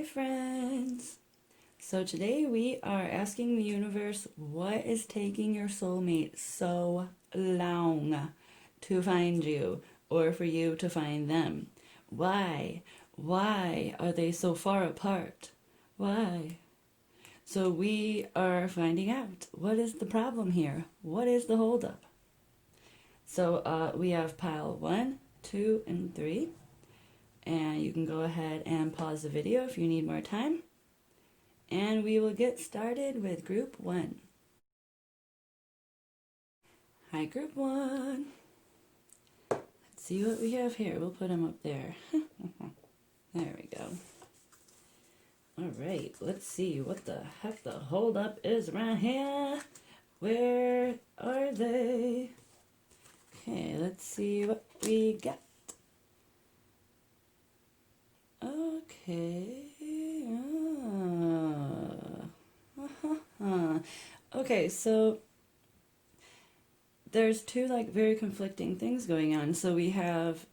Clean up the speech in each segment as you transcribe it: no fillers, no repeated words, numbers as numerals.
friends. So today we are asking the universe, what is taking your soulmate so long to find you or for you to find them? Why? Why are they so far apart? Why? So we are finding out, what is the problem here? What is the holdup? So we have pile 1, 2, and 3. And you can go ahead and pause the video if you need more time. And we will get started with group 1. Hi, group 1. Let's see what we have here. We'll put them up there. There we go. All right, let's see what the heck the holdup is around here. Where are they? Okay, let's see what we got. Okay. Okay, so there's two very conflicting things going on. So we have,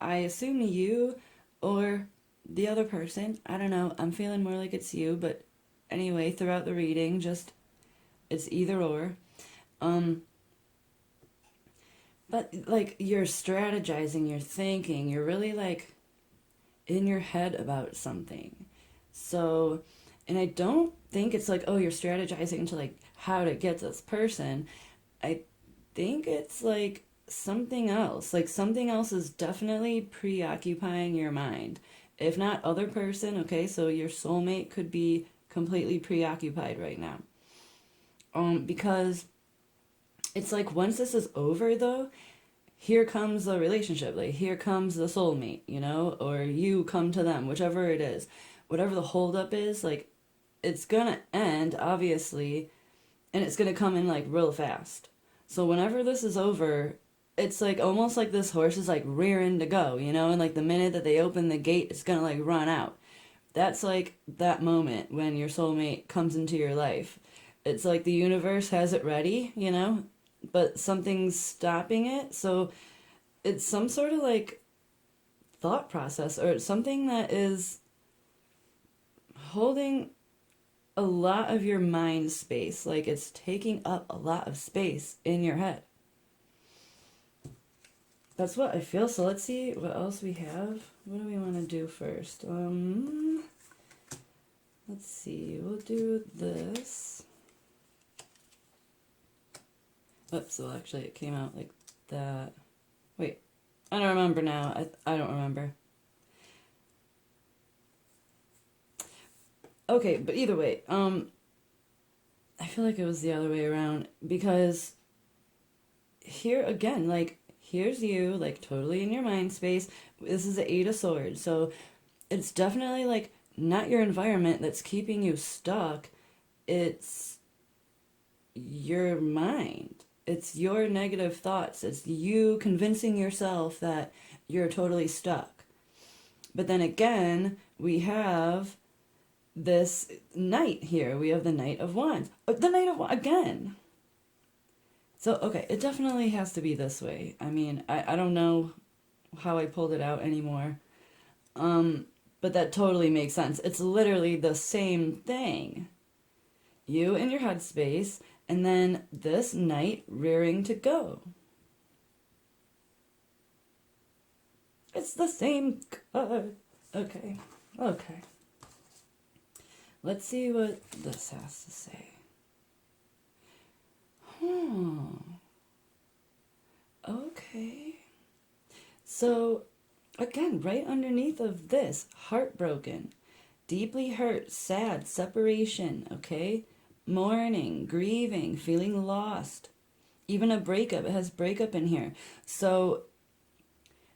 I assume you or the other person. I don't know. I'm feeling more like it's you, but anyway, throughout the reading, just it's either or. But you're strategizing, you're thinking, you're really in your head about something. So, and I don't think it's oh, you're strategizing to how to get this person. I think it's something else. Something else is definitely preoccupying your mind. If not other person, okay, so your soulmate could be completely preoccupied right now. Because it's once this is over though, here comes the relationship, here comes the soulmate, or you come to them, whichever it is. Whatever the holdup is, it's gonna end, obviously, and it's gonna come in real fast. So whenever this is over, it's almost this horse is rearing to go, and the minute that they open the gate, it's gonna run out. That's that moment when your soulmate comes into your life. It's the universe has it ready, but something's stopping it. So it's some sort of thought process, or it's something that is holding a lot of your mind space. It's taking up a lot of space in your head. That's what I feel. So let's see what else we have. What do we want to do first? Let's see. We'll do this. Oops, well, actually, it came out like that. Wait, I don't remember now. I don't remember. Okay, but either way, I feel like it was the other way around, because here again, here's you, totally in your mind space. This is the 8 of Swords, so it's definitely, not your environment that's keeping you stuck. It's your mind. It's your negative thoughts. It's you convincing yourself that you're totally stuck. But then again, we have this Knight here. We have the Knight of Wands. The Knight of Wands again. So, okay, it definitely has to be this way. I mean, I don't know how I pulled it out anymore. But that totally makes sense. It's literally the same thing. You in your headspace, and then this Knight rearing to go. It's the same card. Okay. Let's see what this has to say. Okay. So, again, right underneath of this, heartbroken, deeply hurt, sad, separation, okay? Mourning, grieving, feeling lost. Even a breakup. It has breakup in here. So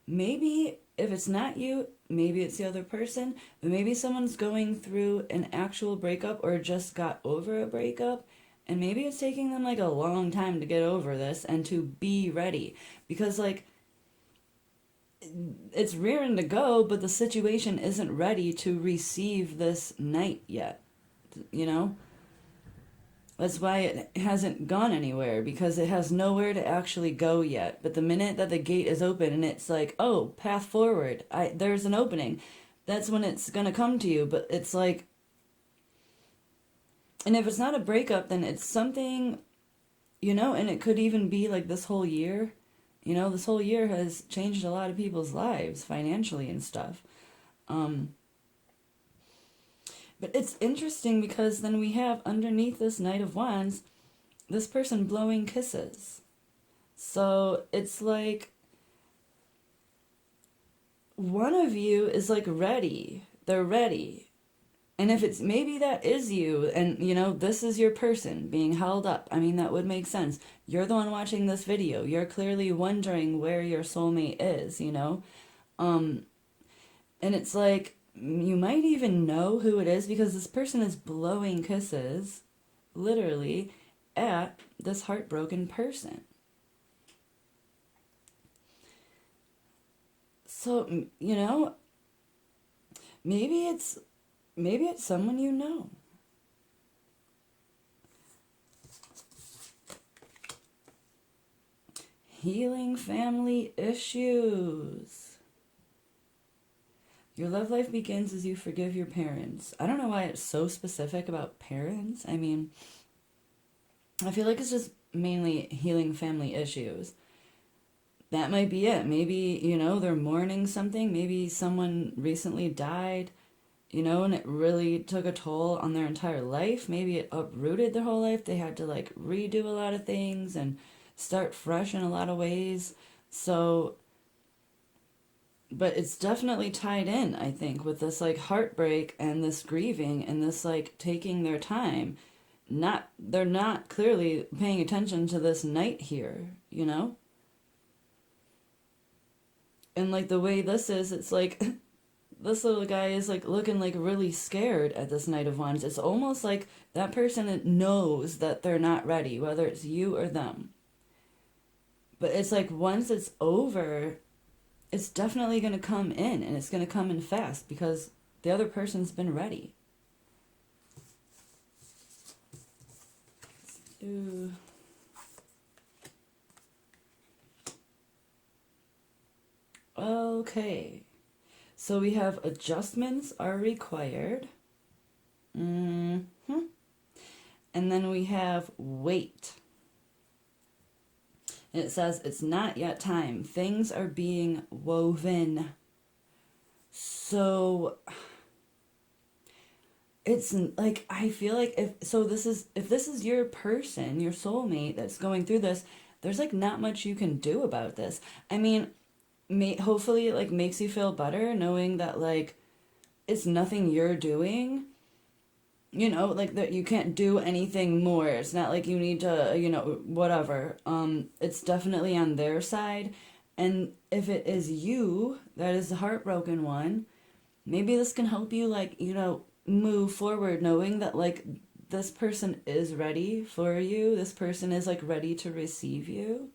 maybe if it's not you, maybe it's the other person, but maybe someone's going through an actual breakup or just got over a breakup, and maybe it's taking them a long time to get over this and to be ready, because it's rearing to go, but the situation isn't ready to receive this Knight yet, That's why it hasn't gone anywhere, because it has nowhere to actually go yet. But the minute that the gate is open and it's oh, path forward, there's an opening, that's when it's gonna come to you. But it's like, and if it's not a breakup, then it's something, and it could even be like this whole year. This whole year has changed a lot of people's lives financially and stuff. Um, but it's interesting because then we have underneath this Knight of Wands, this person blowing kisses. So it's like one of you is like ready. They're ready. And if it's maybe that is you, and this is your person being held up, I mean, that would make sense. You're the one watching this video. You're clearly wondering where your soulmate is. Um, and it's like you might even know who it is because this person is blowing kisses, literally, at this heartbroken person. So, maybe it's someone you know. Healing family issues. Your love life begins as you forgive your parents. I don't know why it's so specific about parents. I mean, I feel like it's just mainly healing family issues. That might be it. Maybe, they're mourning something. Maybe someone recently died, and it really took a toll on their entire life. Maybe it uprooted their whole life. They had to like redo a lot of things and start fresh in a lot of ways. So, but it's definitely tied in, I think, with this like heartbreak and this grieving and this like taking their time. They're not clearly paying attention to this Knight here. And like the way this is, it's like this little guy is like looking like really scared at this Knight of Wands. It's almost like that person knows that they're not ready, whether it's you or them. But it's like once it's over, it's definitely going to come in, and it's going to come in fast because the other person's been ready. Ooh. Okay. So we have adjustments are required. And then we have wait. And it says it's not yet time. Things are being woven. So it's like I feel like if this is your person, your soulmate that's going through this, there's like not much you can do about this. I mean, hopefully it like makes you feel better knowing that like it's nothing you're doing, like that you can't do anything more. It's not like you need to, whatever. It's definitely on their side. And if it is you that is the heartbroken one, maybe this can help you like, move forward knowing that like this person is ready for you. This person is like ready to receive you.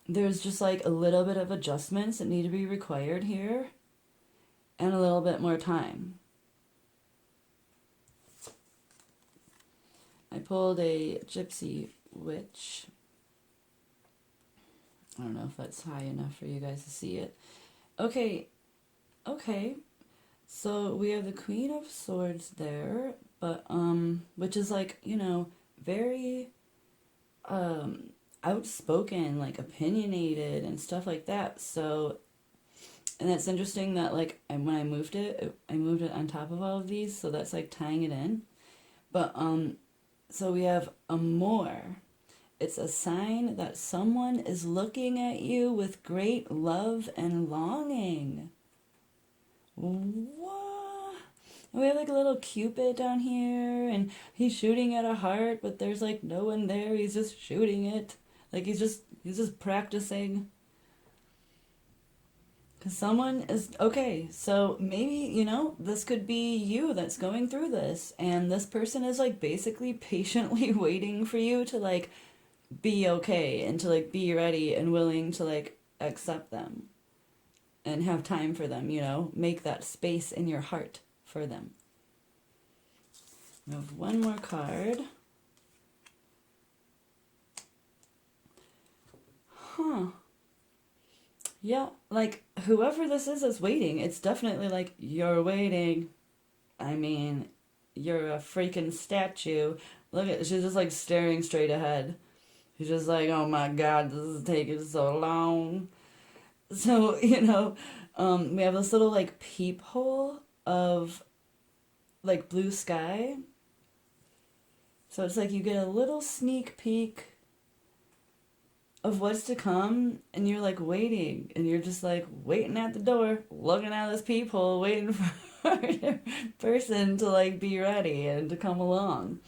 There's just like a little bit of adjustments that need to be required here and a little bit more time. I pulled a Gypsy Witch. I don't know if that's high enough for you guys to see it. Okay. So we have the Queen of Swords there, but which is like, very outspoken, like opinionated and stuff like that. So, and that's interesting that like when I moved it on top of all of these, so that's like tying it in. But so we have Amour. It's a sign that someone is looking at you with great love and longing. What? And we have like a little Cupid down here, and he's shooting at a heart, but there's like no one there. He's just shooting it. Like he's just practicing. Because someone is, okay, so maybe, this could be you that's going through this. And this person is like basically patiently waiting for you to like be okay and to like be ready and willing to like accept them and have time for them, make that space in your heart for them. We have one more card. Yeah, like whoever this is waiting. It's definitely like you're waiting. I mean, you're a freaking statue. Look at she's just like staring straight ahead. She's just like, oh my god, this is taking so long. So, we have this little like peephole of like blue sky. So it's like you get a little sneak peek of what's to come, and you're like waiting, and you're just like waiting at the door, looking out this peephole, waiting for a person to like be ready and to come along.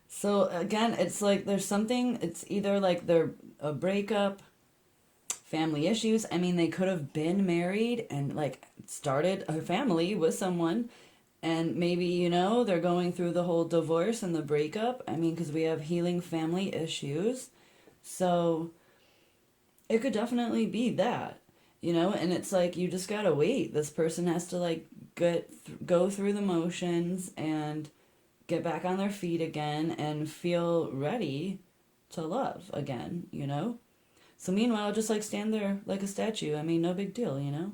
So again, it's like there's something, it's either like they're a breakup, family issues. I mean, they could have been married and like started a family with someone, and maybe, they're going through the whole divorce and the breakup. I mean, because we have healing family issues. So it could definitely be that, and it's like you just gotta wait. This person has to like go through the motions and get back on their feet again and feel ready to love again. So meanwhile, just like stand there like a statue. I mean, no big deal. You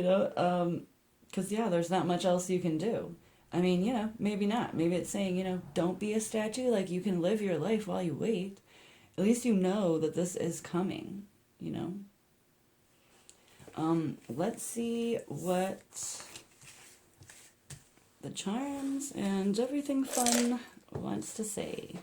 know, because yeah, there's not much else you can do. I mean, maybe not. Maybe it's saying, don't be a statue. Like you can live your life while you wait. At least you know that this is coming. You know. Let's see what the charms and everything fun wants to say.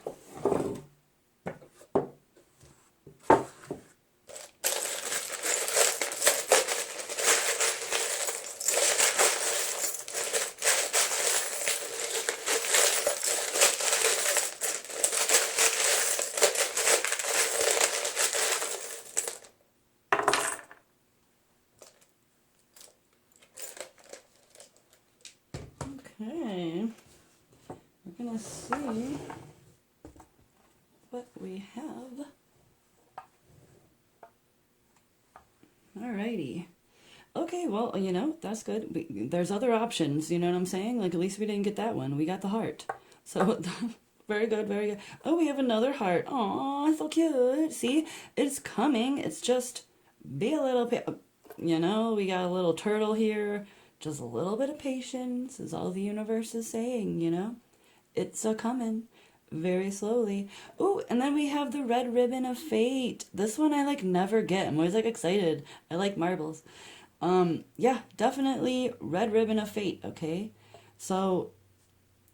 Okay, we're gonna see what we have. Alrighty. Okay, well, that's good. There's other options, you know what I'm saying? Like, at least we didn't get that one. We got the heart. So, very good, very good. Oh, we have another heart. Aw, so cute. See, it's coming. It's just be a little, we got a little turtle here. Just a little bit of patience is all the universe is saying. It's a coming very slowly. Oh, and then we have the red ribbon of fate. This one I like never get. I'm always like excited. I like marbles. Yeah, definitely red ribbon of fate, okay? So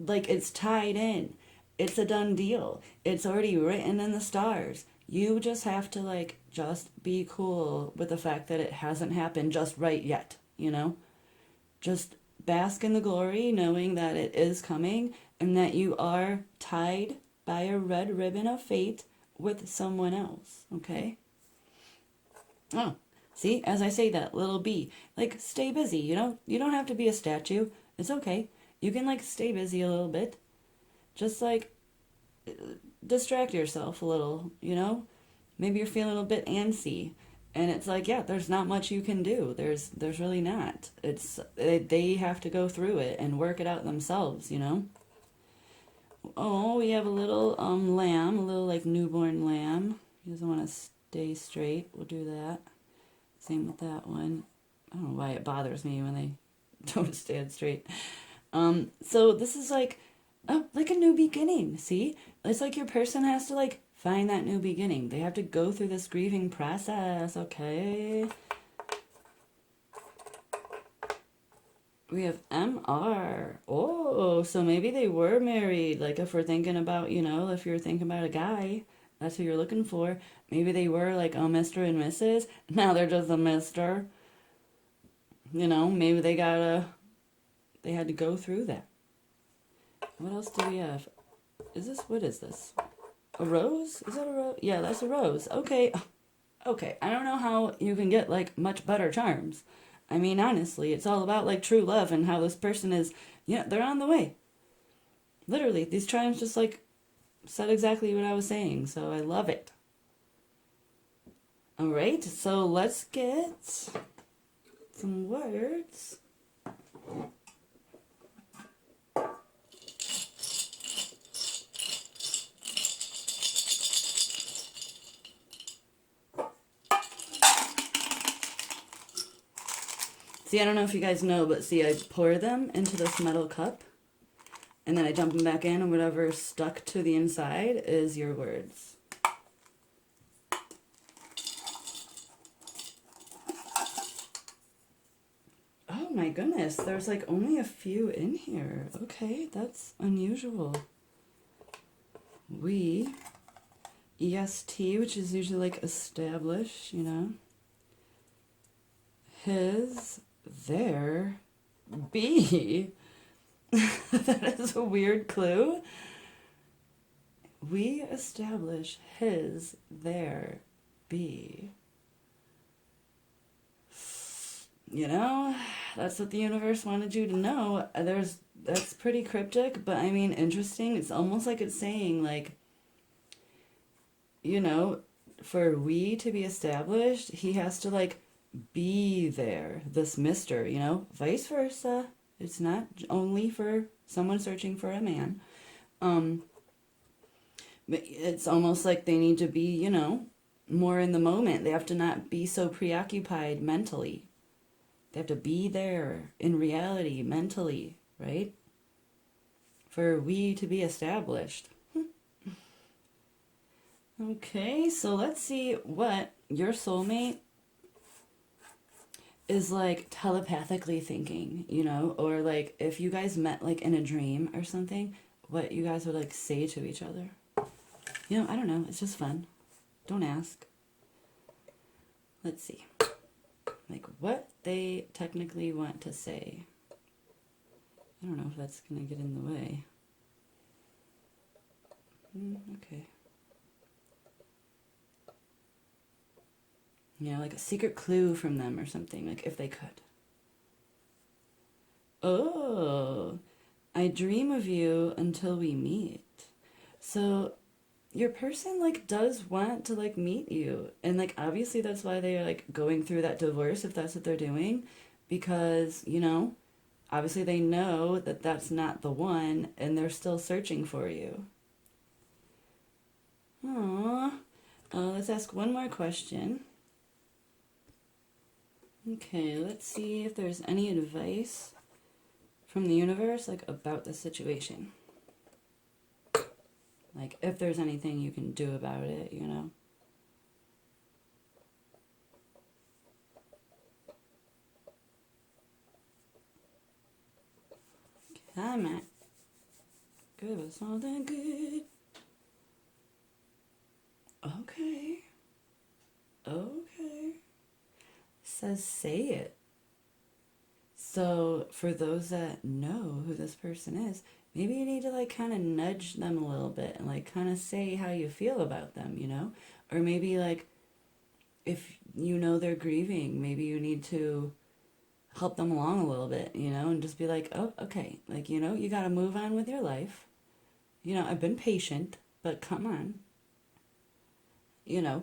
like it's tied in. It's a done deal. It's already written in the stars. You just have to like just be cool with the fact that it hasn't happened just right yet. Just bask in the glory, knowing that it is coming and that you are tied by a red ribbon of fate with someone else, okay? Oh, see, as I say that, little B, like stay busy, You don't have to be a statue. It's okay. You can like stay busy a little bit. Just like distract yourself a little. Maybe you're feeling a bit antsy. And it's like, yeah, there's not much you can do. There's really not. They have to go through it and work it out themselves. Oh, we have a little lamb, a little like newborn lamb. He doesn't want to stay straight. We'll do that. Same with that one. I don't know why it bothers me when they don't stand straight. So this is like, oh, like a new beginning. See, it's like your person has to like find that new beginning. They have to go through this grieving process. Okay. We have MR. Oh, so maybe they were married. Like if we're thinking about, if you're thinking about a guy, that's who you're looking for. Maybe they were like a Mr. and Mrs. Now they're just a Mr. Maybe they had to go through that. What else do we have? What is this? A rose? Is that a rose? Yeah, that's a rose. Okay. Okay. I don't know how you can get like much better charms. I mean, honestly, it's all about like true love and how this person is, they're on the way. Literally, these charms just like said exactly what I was saying, so I love it. All right, so let's get some words. See, I don't know if you guys know, but see, I pour them into this metal cup, and then I dump them back in, and whatever's stuck to the inside is your words. Oh my goodness, there's like only a few in here. Okay, that's unusual. We, EST, which is usually like establish, you know. His, their, be. That is a weird clue. We establish his, their, be. You know, that's what the universe wanted you to know. That's pretty cryptic, but I mean, interesting. It's almost like it's saying, like, you know, for we to be established, he has to, like, be there, this mister, you know, vice versa. It's not only for someone searching for a man. It's almost like they need to be, you know, more in the moment. They have to not be so preoccupied mentally. They have to be there in reality, mentally, right? For we to be established. Okay, so let's see what your soulmate is like telepathically thinking, you know? Or like if you guys met like in a dream or something, what you guys would like say to each other. You know, I don't know. It's just fun. Don't ask. Let's see. Like what they technically want to say. I don't know if that's going to get in the way. Okay. Yeah, like a secret clue from them or something, like if they could. Oh, I dream of you until we meet. So your person like does want to like meet you, and like obviously that's why they're like going through that divorce if that's what they're doing, because you know obviously they know that that's not the one and they're still searching for you. Aww. Let's ask one more question. Okay, let's see if there's any advice from the universe like about the situation. Like, if there's anything you can do about it, you know? Come on. Give us something good. Okay. Okay. Says say it. So, for those that know who this person is, maybe you need to like kind of nudge them a little bit and like kind of say how you feel about them, you know? Or maybe like if you know they're grieving, maybe you need to help them along a little bit, you know, and just be like, oh, okay, like, you know, you got to move on with your life. You know, I've been patient, but come on, you know,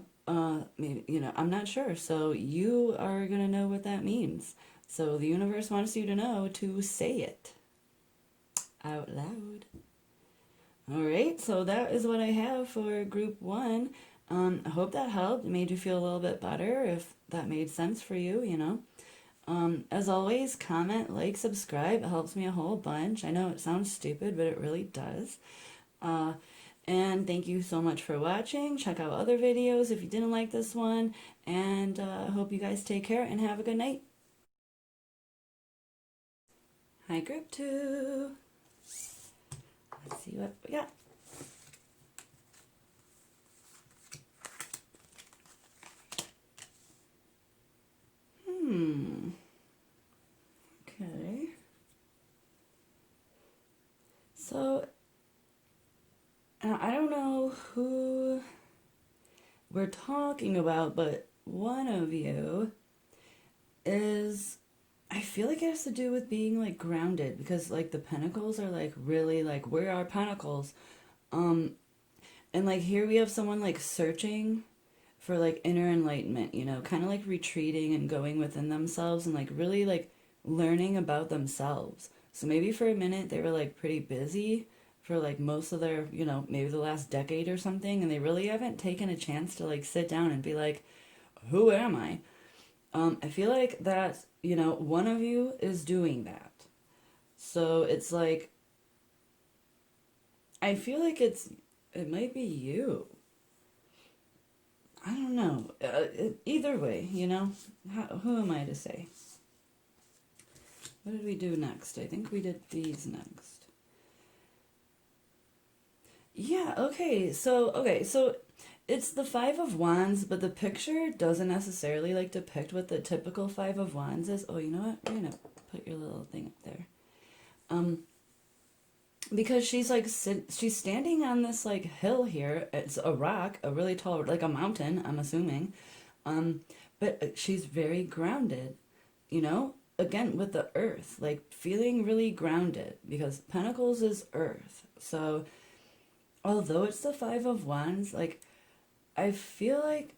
maybe, you know, I'm not sure. So you are going to know what that means. So the universe wants you to know to say it out loud. All right, so that is what I have for group one. I hope that helped, made you feel a little bit better if that made sense for you, you know. As always, comment, like, subscribe. It helps me a whole bunch. I know it sounds stupid, but it really does. And thank you so much for watching. Check out other videos if you didn't like this one. And I hope you guys take care and have a good night. Hi, group two. Let's see what we got. Okay. So, I don't know who we're talking about, but one of you is, I feel like it has to do with being like grounded, because like the pentacles are like really like, where are pentacles? And like here we have someone like searching for like inner enlightenment, you know, kind of like retreating and going within themselves and like really like learning about themselves. So maybe for a minute they were like pretty busy for like most of their, you know, maybe the last decade or something, and they really haven't taken a chance to like sit down and be like, who am I? I feel like that, one of you is doing that. So it's like, I feel like it might be you. I don't know. Either way, who am I to say? What did we do next? I think we did these next. Yeah, okay, so it's the Five of Wands, but the picture doesn't necessarily like depict what the typical Five of Wands is. Oh, you know what? We're gonna put your little thing up there. Um, because she's like she's standing on this like hill here. It's a rock, a really tall, like a mountain, I'm assuming. Um, but she's very grounded, you know? Again, with the earth, like feeling really grounded because Pentacles is earth. So, although it's the Five of Wands, like I feel like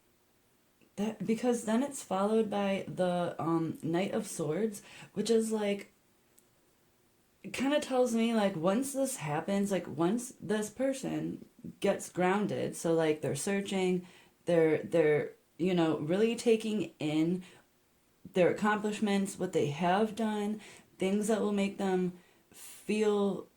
that because then it's followed by the Knight of Swords, which is like it kind of tells me like once this happens, like once this person gets grounded, so like they're searching, they're really taking in their accomplishments, what they have done, things that will make them feel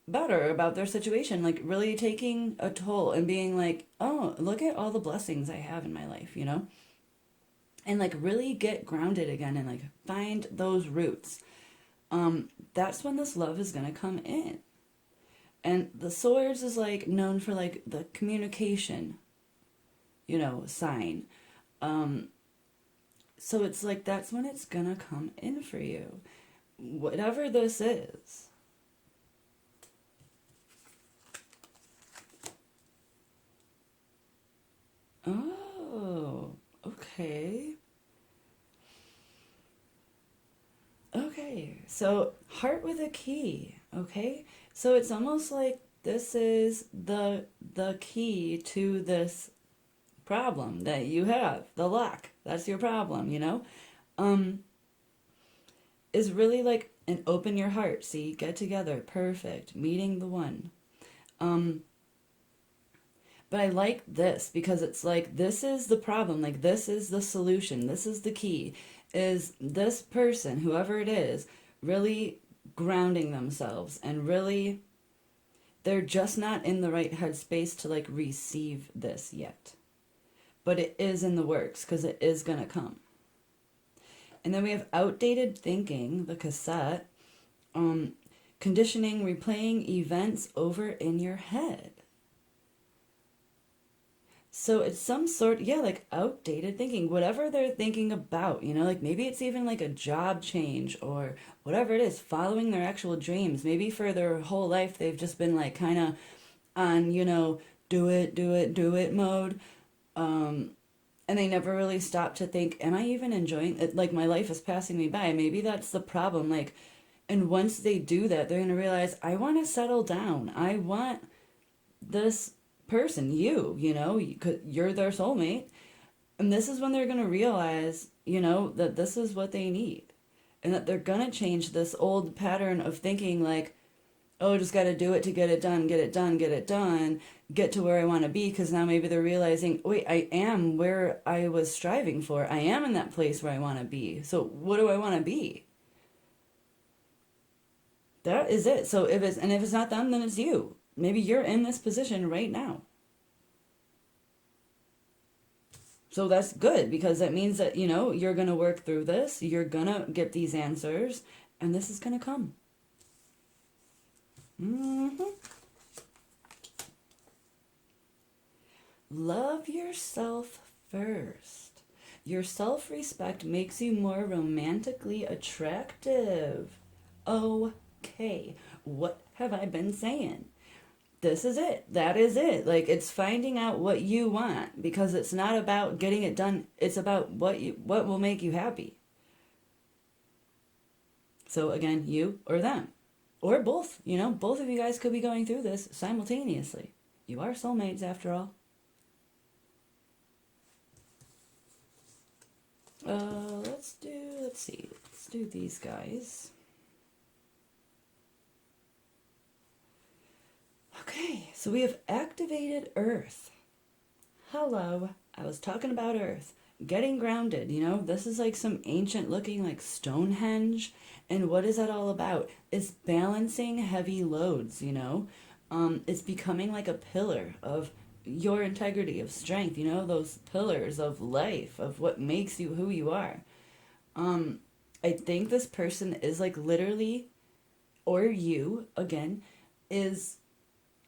better about their situation, like really taking a toll and being like, oh, look at all the blessings I have in my life, and like really get grounded again and like find those roots. That's when this love is gonna come in. And the swords is like known for like the communication, sign. Um, so it's like that's when it's gonna come in for you. Whatever this is. Oh, okay. Okay, so heart with a key, okay? So it's almost like this is the key to this problem that you have. The lock. That's your problem, Um is really like an open your heart, see, get together, perfect, meeting the one. Um but I like this because it's like this is the problem, like this is the solution, this is the key. Is this person, whoever it is, really grounding themselves and really they're just not in the right headspace to like receive this yet. But it is in the works because it is going to come. And then we have outdated thinking, the cassette, conditioning, replaying events over in your head. So it's some sort, yeah, like outdated thinking, whatever they're thinking about, like maybe it's even like a job change or whatever it is, following their actual dreams. Maybe for their whole life they've just been like kind of on, do it, do it, do it mode. And they never really stop to think, am I even enjoying it? Like my life is passing me by. Maybe that's the problem. Like, and once they do that, they're going to realize, I want to settle down. I want this person, you're their soulmate. And this is when they're going to realize, that this is what they need. And that they're going to change this old pattern of thinking like, oh, just got to do it to get it done, get it done, get it done, get to where I want to be. Because now maybe they're realizing, wait, I am where I was striving for. I am in that place where I want to be. So what do I want to be? That is it. So if it's not them, then it's you. Maybe you're in this position right now. So that's good because that means that, you're going to work through this. You're going to get these answers and this is going to come. Love yourself first. Your self-respect makes you more romantically attractive. Okay, what have I been saying? This is it. That is it. Like it's finding out what you want because it's not about getting it done. It's about what will make you happy. So again, you or them. Or both, both of you guys could be going through this simultaneously. You are soulmates after all. Let's do these guys. Okay, so we have activated Earth. Hello, I was talking about Earth. getting grounded, you know, this is like some ancient looking like Stonehenge. And what is that all about? It's balancing heavy loads, you know. It's becoming like a pillar of your integrity, of strength, you know, those pillars of life, of what makes you who you are. Um, I think this person is like literally, or you, again, is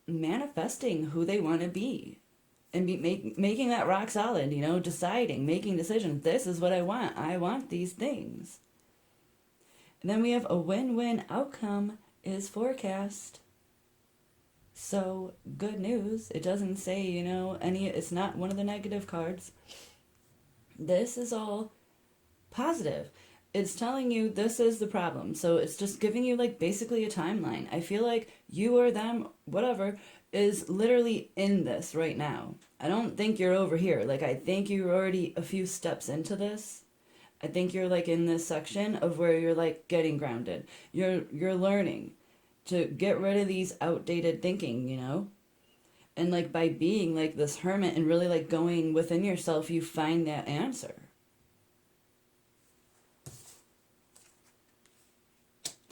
manifesting who they want to be and making that rock solid, you know, deciding, making decisions. This is what I want. I want these things. And then we have a win-win outcome is forecast. So, good news. It doesn't say, you know, it's not one of the negative cards. This is all positive. It's telling you this is the problem. So it's just giving you like basically a timeline. I feel like you or them, whatever, is literally in this right now. I don't think you're over here. Like, I think you're already a few steps into this. I think you're like in this section of where you're like getting grounded. You're learning to get rid of these outdated thinking, you know? And like by being like this hermit and really like going within yourself, you find that answer.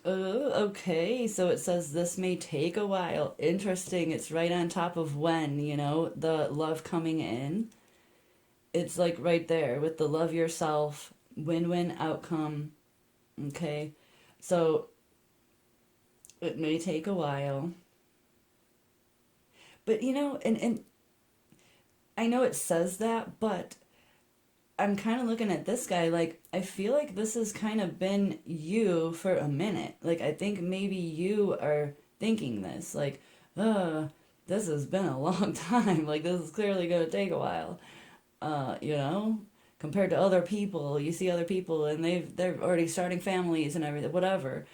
Okay, so it says this may take a while. Interesting. It's right on top of when, you know, the love coming in. It's like right there with the love yourself, win-win outcome. Okay, so it may take a while. But, you know, and I know it says that, but I'm kind of looking at this guy like I feel like this has kind of been you for a minute. Like I think maybe you are thinking this like, this has been a long time. Like this is clearly going to take a while. You know, compared to other people, you see other people and they're already starting families and everything, whatever.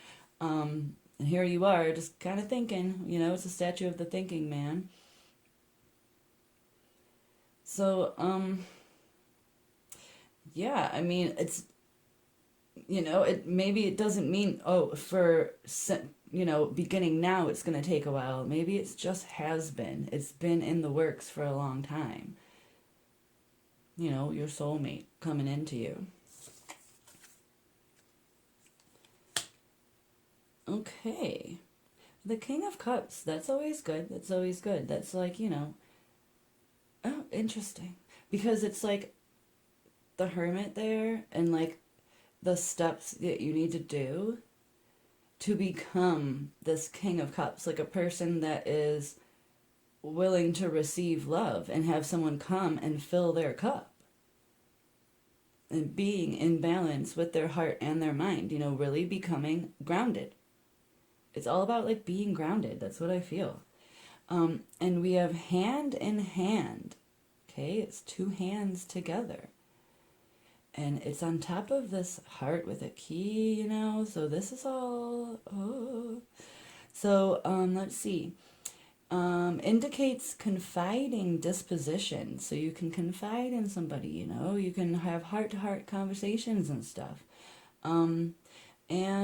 And here you are just kind of thinking, you know, it's a statue of the thinking man. So, yeah, I mean, it's, you know, it maybe it doesn't mean, oh, you know, beginning now it's going to take a while. Maybe it's just has been. It's been in the works for a long time. You know, your soulmate coming into you. Okay. The King of Cups, that's always good. That's always good. That's like, you know, oh, interesting. Because it's like the Hermit there and like the steps that you need to do to become this King of Cups, like a person that is willing to receive love and have someone come and fill their cup and being in balance with their heart and their mind, you know, really becoming grounded. It's all about like being grounded. That's what I feel. And we have hand in hand. Okay, it's two hands together. And it's on top of this heart with a key, you know. So this is all. Oh. So let's see. Indicates confiding disposition. So you can confide in somebody, you know. You can have heart-to-heart conversations and stuff. And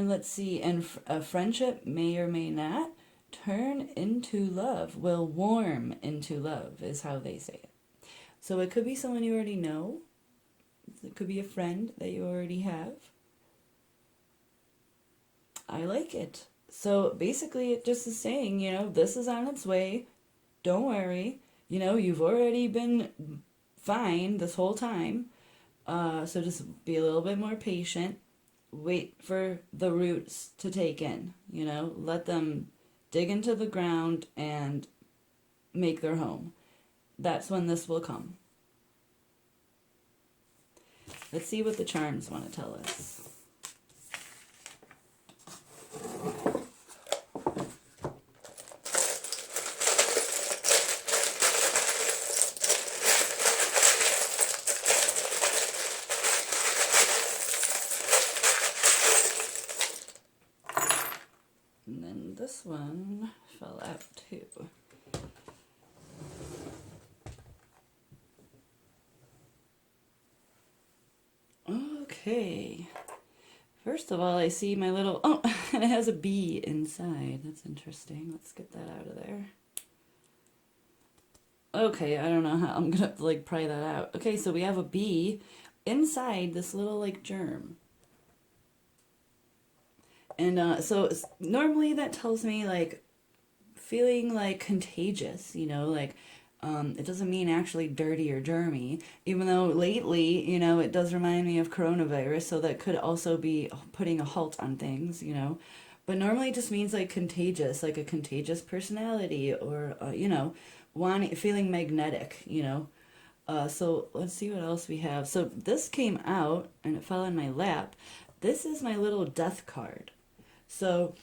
let's see. And a friendship may or may not turn into love. Will warm into love is how they say it. So it could be someone you already know. It could be a friend that you already have. I like it. So basically it just is saying, you know, this is on its way. Don't worry. You know, you've already been fine this whole time. So just be a little bit more patient. Wait for the roots to take in, you know, let them dig into the ground and make their home. That's when this will come. Let's see what the charms want to tell us. And then this one fell out too. Okay. First of all, I see my little... Oh, and it has a bee inside. That's interesting. Let's get that out of there. Okay, I don't know how I'm going to, like, pry that out. Okay, so we have a bee. inside this little like germ. And so normally that tells me like feeling like contagious, like it doesn't mean actually dirty or germy, even though lately, it does remind me of coronavirus, so that could also be putting a halt on things. But normally it just means like contagious, like a contagious personality or, wanting, feeling magnetic. So let's see what else we have. So this came out and it fell in my lap. This is my little death card. So,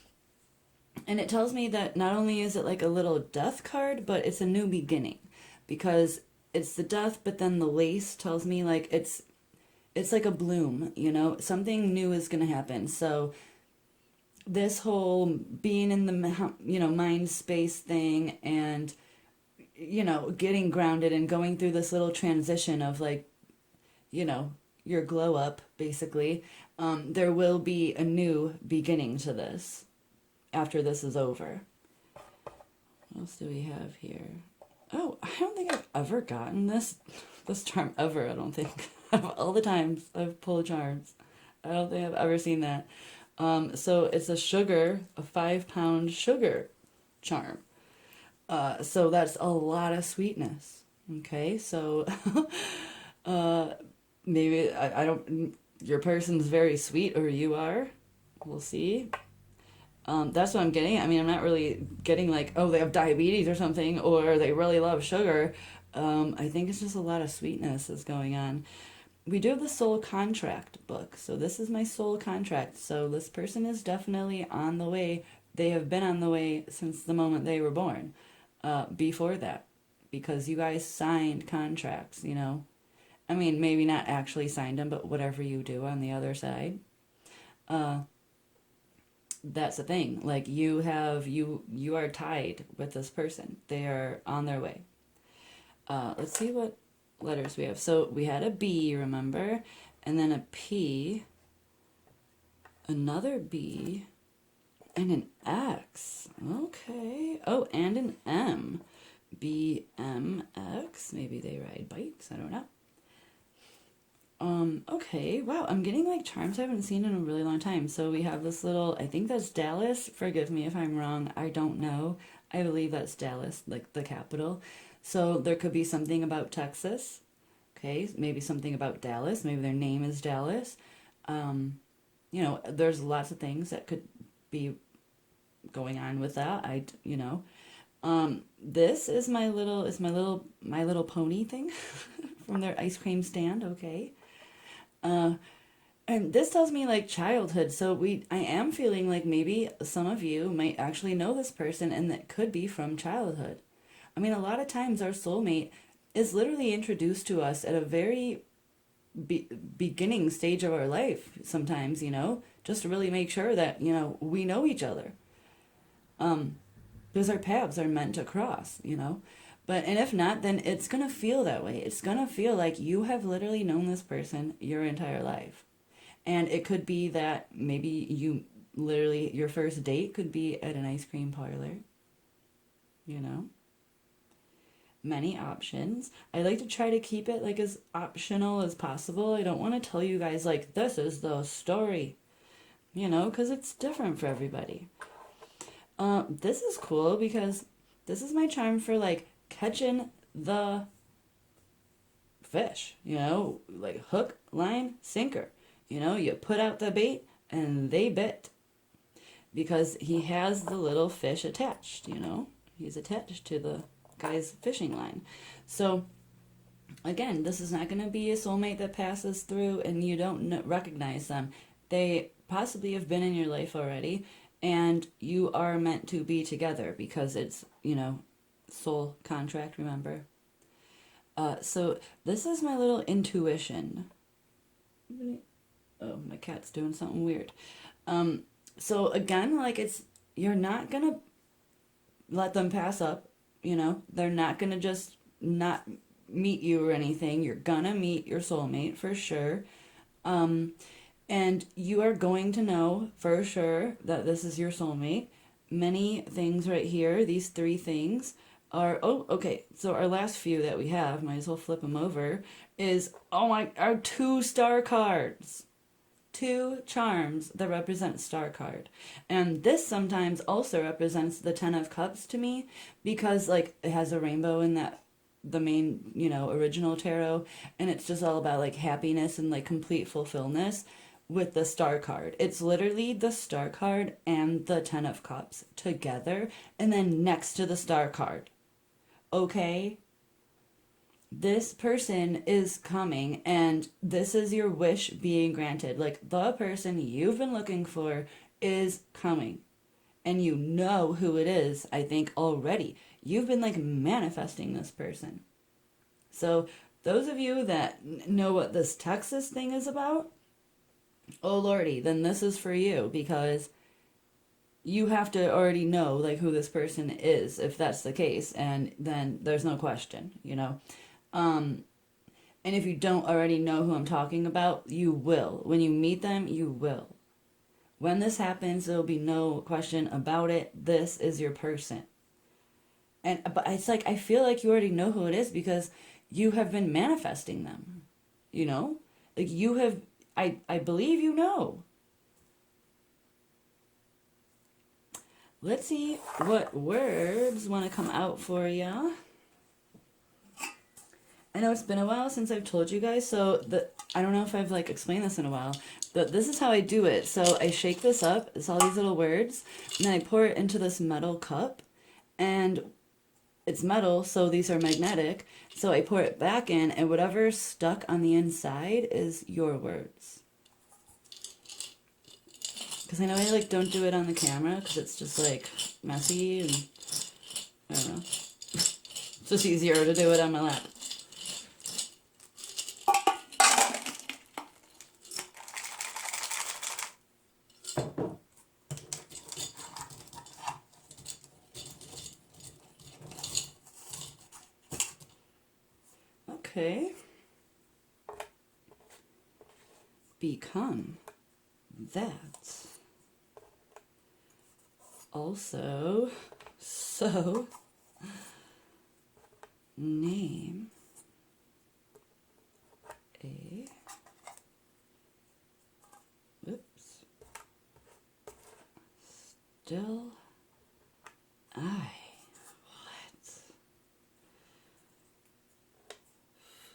and it tells me that not only is it like a little death card, but it's a new beginning because it's the death, but then the lace tells me like it's like a bloom. Something new is going to happen. So this whole being in the mind space thing and getting grounded and going through this little transition of like you know your glow up basically, there will be a new beginning to this after this is over. What else do we have here? Oh, I don't think I've ever gotten this charm ever. I don't think of all the times I've pulled charms. I don't think I've ever seen that. So it's a 5-pound sugar charm. So that's a lot of sweetness. Okay, so uh, maybe I don't. Your person's very sweet, or you are. We'll see. That's what I'm getting. I mean, I'm not really getting like, oh, they have diabetes or something, or they really love sugar. I think it's just a lot of sweetness is going on. We do have the soul contract book. So this is my soul contract. So this person is definitely on the way. They have been on the way since the moment they were born. Before that, because you guys signed contracts. I mean, maybe not actually signed them, but whatever you do on the other side. Uh, that's the thing. Like you are tied with this person. They are on their way. Let's see what letters we have. So we had a B, remember? And then a P, another B, and an X. Okay. Oh, and an M. BMX. Maybe they ride bikes. I don't know. Okay. Wow, I'm getting like charms I haven't seen in a really long time. So we have this little, I think that's Dallas. Forgive me if I'm wrong. I don't know. I believe that's Dallas, like the capital. So there could be something about Texas. Okay, maybe something about Dallas. Maybe their name is Dallas. There's lots of things that could be going on with that. This is my little pony thing from their ice cream stand. Okay. Uh, and this tells me like childhood. So I am feeling like maybe some of you might actually know this person and that could be from childhood. I mean, a lot of times our soulmate is literally introduced to us at a very beginning stage of our life sometimes, just to really make sure that, we know each other. Because our paths are meant to cross. And if not, then it's going to feel that way. It's going to feel like you have literally known this person your entire life. And it could be that maybe your first date could be at an ice cream parlor. You know? Many options. I like to try to keep it like as optional as possible. I don't want to tell you guys like, this is the story. Because it's different for everybody. This is cool because this is my charm for like catching the fish, like hook, line, sinker. You put out the bait and they bit because he has the little fish attached, he's attached to the guy's fishing line. So again, this is not going to be a soulmate that passes through and you don't recognize them. They possibly have been in your life already and you are meant to be together because it's, soul contract, remember? So this is my little intuition. Oh, my cat's doing something weird. So again, like you're not gonna let them pass up, they're not gonna just not meet you or anything. You're gonna meet your soulmate for sure. And you are going to know for sure that this is your soulmate. Many things right here, these 3 things, Okay, so our last few that we have, might as well flip them over, is, our 2 star cards. 2 charms that represent star card. And this sometimes also represents the 10 of cups to me, because like it has a rainbow in that, the main, original tarot, and it's just all about like happiness and like complete fulfillment with the star card. It's literally the star card and the 10 of cups together, and then next to the star card. Okay? This person is coming, and this is your wish being granted. Like, the person you've been looking for is coming, and you know who it is, I think, already. You've been like manifesting this person. So those of you that know what this Texas thing is about, oh lordy, then this is for you, because you have to already know like who this person is, if that's the case, and then there's no question. um and if you don't already know who I'm talking about, you will. When you meet them, you will. When this happens, there'll be no question about it. This is your person. But it's like, I feel like you already know who it is, because you have been manifesting them. You know? Like, you have, I believe you know. Let's see what words want to come out for ya. I know it's been a while since I've told you guys, so I don't know if I've like explained this in a while, but this is how I do it. So I shake this up, it's all these little words, and then I pour it into this metal cup, and it's metal, so these are magnetic, so I pour it back in, and whatever's stuck on the inside is your words. Because I know I like don't do it on the camera, because it's just like messy, and I don't know. It's just easier to do it on my lap. Okay. Become that. Also, so, name a, still I. What?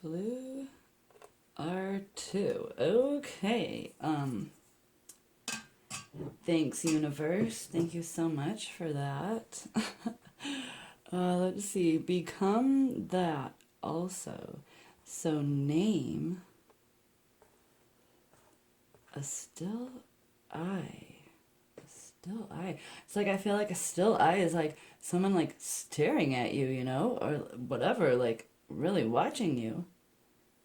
Flew R2. Okay. Thanks, universe. Thank you so much for that. Let's see. Become that also. So name a still I. A still I. It's like, I feel like a still I is like someone like staring at you, or whatever, like really watching you.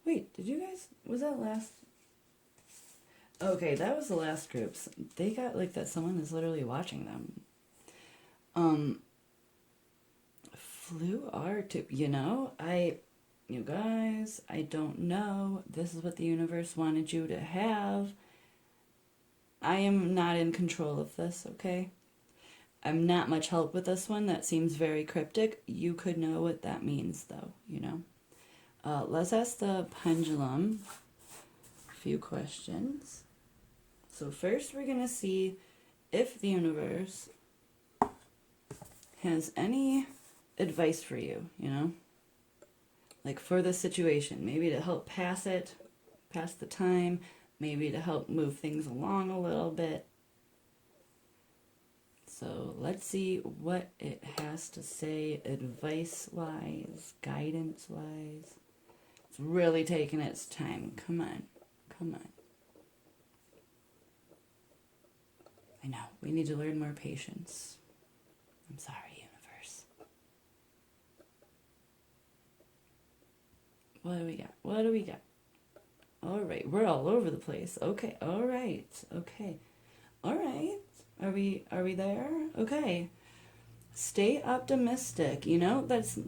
Wait, did you guys, was that last? Okay, that was the last groups. They got like that someone is literally watching them. Flew R2, you guys, I don't know. This is what the universe wanted you to have. I am not in control of this, okay? I'm not much help with this one. That seems very cryptic. You could know what that means, though, Let's ask the pendulum a few questions. So first we're going to see if the universe has any advice for you, like for the situation, maybe to help pass the time, maybe to help move things along a little bit. So let's see what it has to say advice-wise, guidance-wise. It's really taking its time. Come on. I know, we need to learn more patience. I'm sorry, universe. What do we got? All right, we're all over the place. Okay, all right, okay. All right, are we there? Okay. Stay optimistic, that's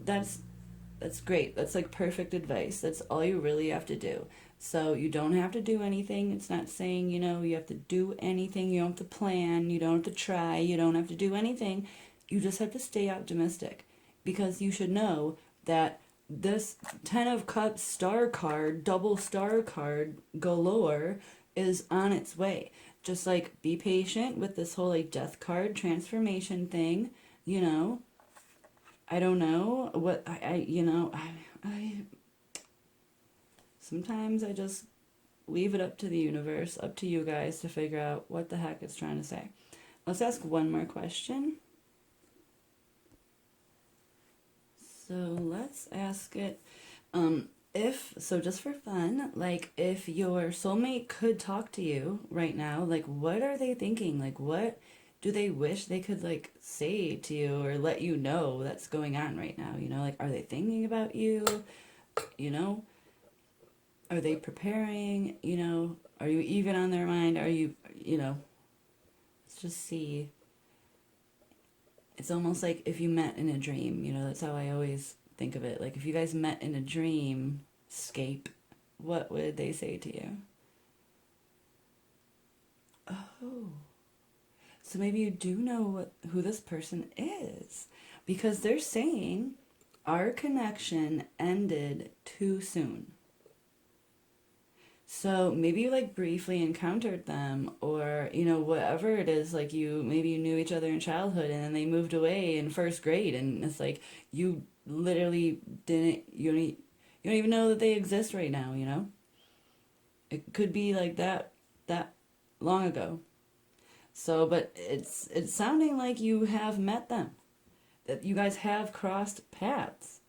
great. That's like perfect advice. That's all you really have to do. So you don't have to do anything. It's not saying, you have to do anything. You don't have to plan. You don't have to try. You don't have to do anything. You just have to stay optimistic. because you should know that this 10 of Cups star card, double star card galore, is on its way. Just like be patient with this whole like death card transformation thing, you know. I don't know what I sometimes I just leave it up to the universe, up to you guys to figure out what the heck it's trying to say. Let's ask one more question. So let's ask it, just for fun, like if your soulmate could talk to you right now, like what are they thinking? Like what do they wish they could like say to you or let you know that's going on right now? You know, like are they thinking about you? You know, are they preparing? You know, are you even on their mind? Are you, let's just see. It's almost like if you met in a dream, you know, that's how I always think of it. Like if you guys met in a dream scape, what would they say to you? Oh, so maybe you do know who this person is because they're saying our connection ended too soon. So maybe you like briefly encountered them or, you know, whatever it is, like maybe you knew each other in childhood and then they moved away in first grade and it's like you literally you don't even know that they exist right now, you know? It could be like that long ago. So, but it's sounding like you have met them. That you guys have crossed paths.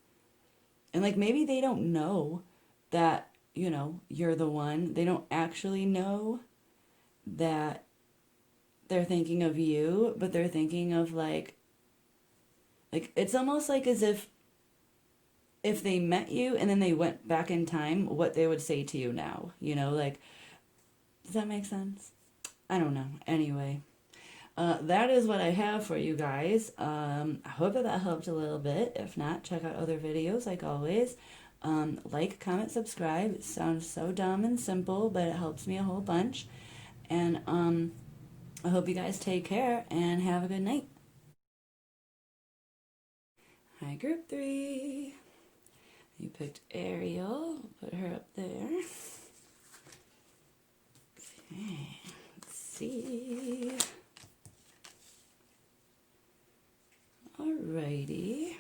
And like maybe they don't know that, you know, you're the one. They don't actually know that they're thinking of you, but they're thinking of like it's almost like as if they met you and then they went back in time, what they would say to you now, you know, like does that make sense? I don't know. Anyway, that is what I have for you guys. I hope that helped a little bit. If not, check out other videos like always. Like, comment, subscribe. It sounds so dumb and simple, but it helps me a whole bunch. And I hope you guys take care and have a good night. Hi, group 3. You picked Ariel. Put her up there. Okay, let's see. Alrighty.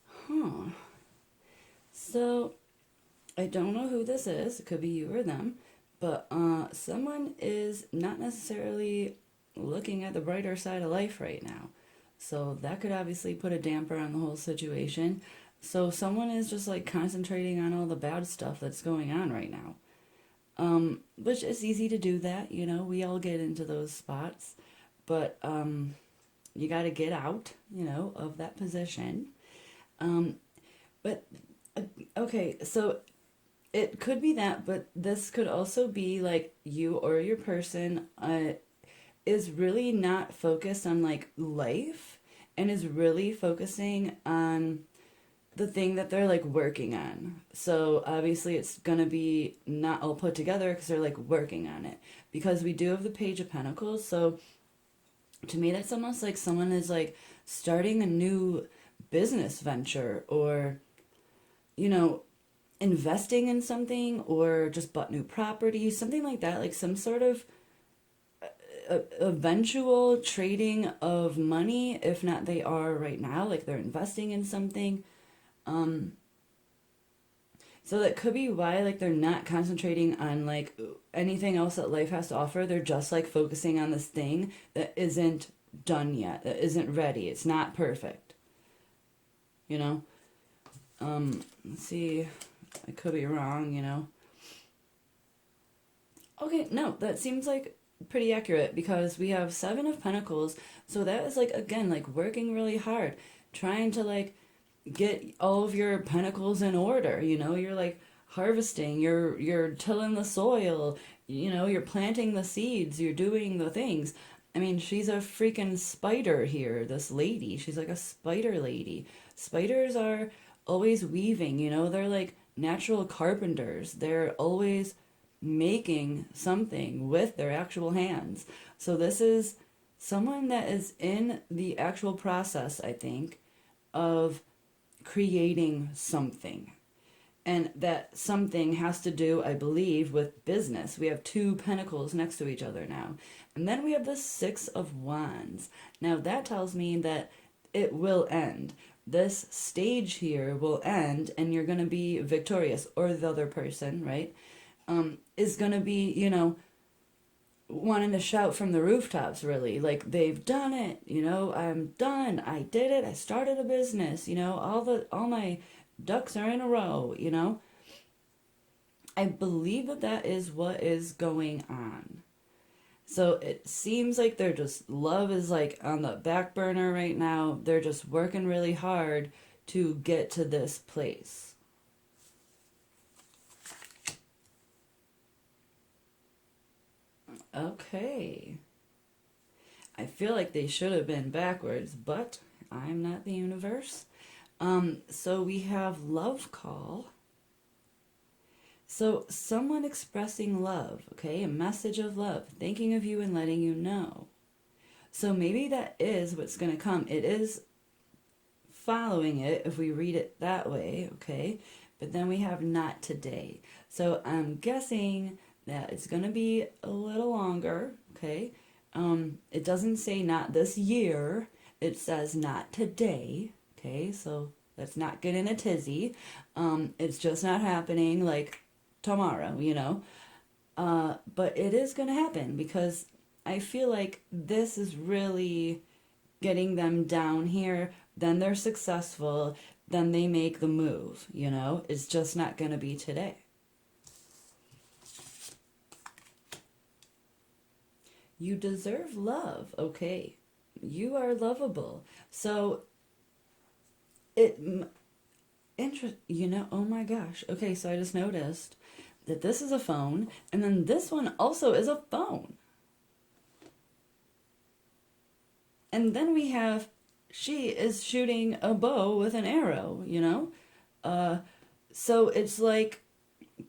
Huh. So, I don't know who this is. It could be you or them. But someone is not necessarily looking at the brighter side of life right now. So that could obviously put a damper on the whole situation. So someone is just like concentrating on all the bad stuff that's going on right now. Which is easy to do that, you know, we all get into those spots. But you got to get out, you know, of that position. But okay, so it could be that, but this could also be like you or your person is really not focused on like life and is really focusing on the thing that they're like working on. So obviously it's gonna be not all put together because they're like working on it. Because we do have the Page of Pentacles, so to me that's almost like someone is like starting a new business venture or, you know, investing in something or just bought new property, something like that, like some sort of eventual trading of money, if not they are right now, like they're investing in something. So that could be why like they're not concentrating on like anything else that life has to offer. They're just like focusing on this thing that isn't done yet, that isn't ready. It's not perfect. You know? Let's see. I could be wrong, you know. Okay, no, that seems like pretty accurate because we have 7 of Pentacles. So that is like again like working really hard, trying to like get all of your pentacles in order, you know, you're like harvesting, you're tilling the soil, you know, you're planting the seeds, you're doing the things. I mean, she's a freaking spider here, this lady. She's like a spider lady. Spiders are always weaving, you know, they're like natural carpenters. They're always making something with their actual hands. So this is someone that is in the actual process, I think, of creating something. And that something has to do, I believe, with business. We have two pentacles next to each other now. And then we have the Six of Wands. Now that tells me that it will end. This stage here will end and you're going to be victorious. Or the other person, right, is going to be, wanting to shout from the rooftops, really. Like, they've done it, I'm done. I did it. I started a business, all my ducks are in a row. I believe that that is what is going on. So it seems like they're just, love is like on the back burner right now. They're just working really hard to get to this place. Okay. I feel like they should have been backwards, but I'm not the universe. So we have love call. So someone expressing love, okay? A message of love, thinking of you and letting you know. So maybe that is what's going to come. It is following it if we read it that way, okay? But then we have not today. So I'm guessing that it's going to be a little longer, okay? It doesn't say not this year. It says not today, okay? So let's not get in a tizzy. It's just not happening like tomorrow. But it is going to happen because I feel like this is really getting them down here. Then they're successful. Then they make the move, It's just not going to be today. You deserve love, okay? You are lovable. So, oh my gosh. Okay, so I just noticed that this is a phone, and then this one also is a phone. And then we have, she is shooting a bow with an arrow, So it's like,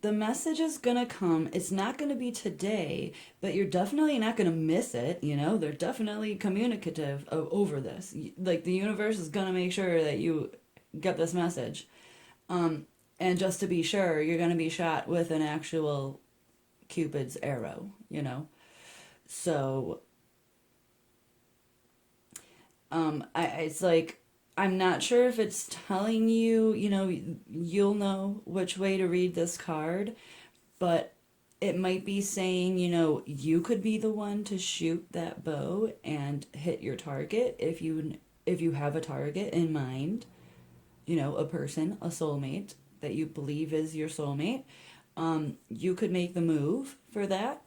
the message is gonna come. It's not gonna be today, but you're definitely not gonna miss it. They're definitely communicative over this. Like, the universe is gonna make sure that you get this message. And just to be sure, you're gonna be shot with an actual Cupid's arrow. So, it's like, I'm not sure if it's telling you, you'll know which way to read this card, but it might be saying, you could be the one to shoot that bow and hit your target if you have a target in mind, a person, a soulmate that you believe is your soulmate. You could make the move for that.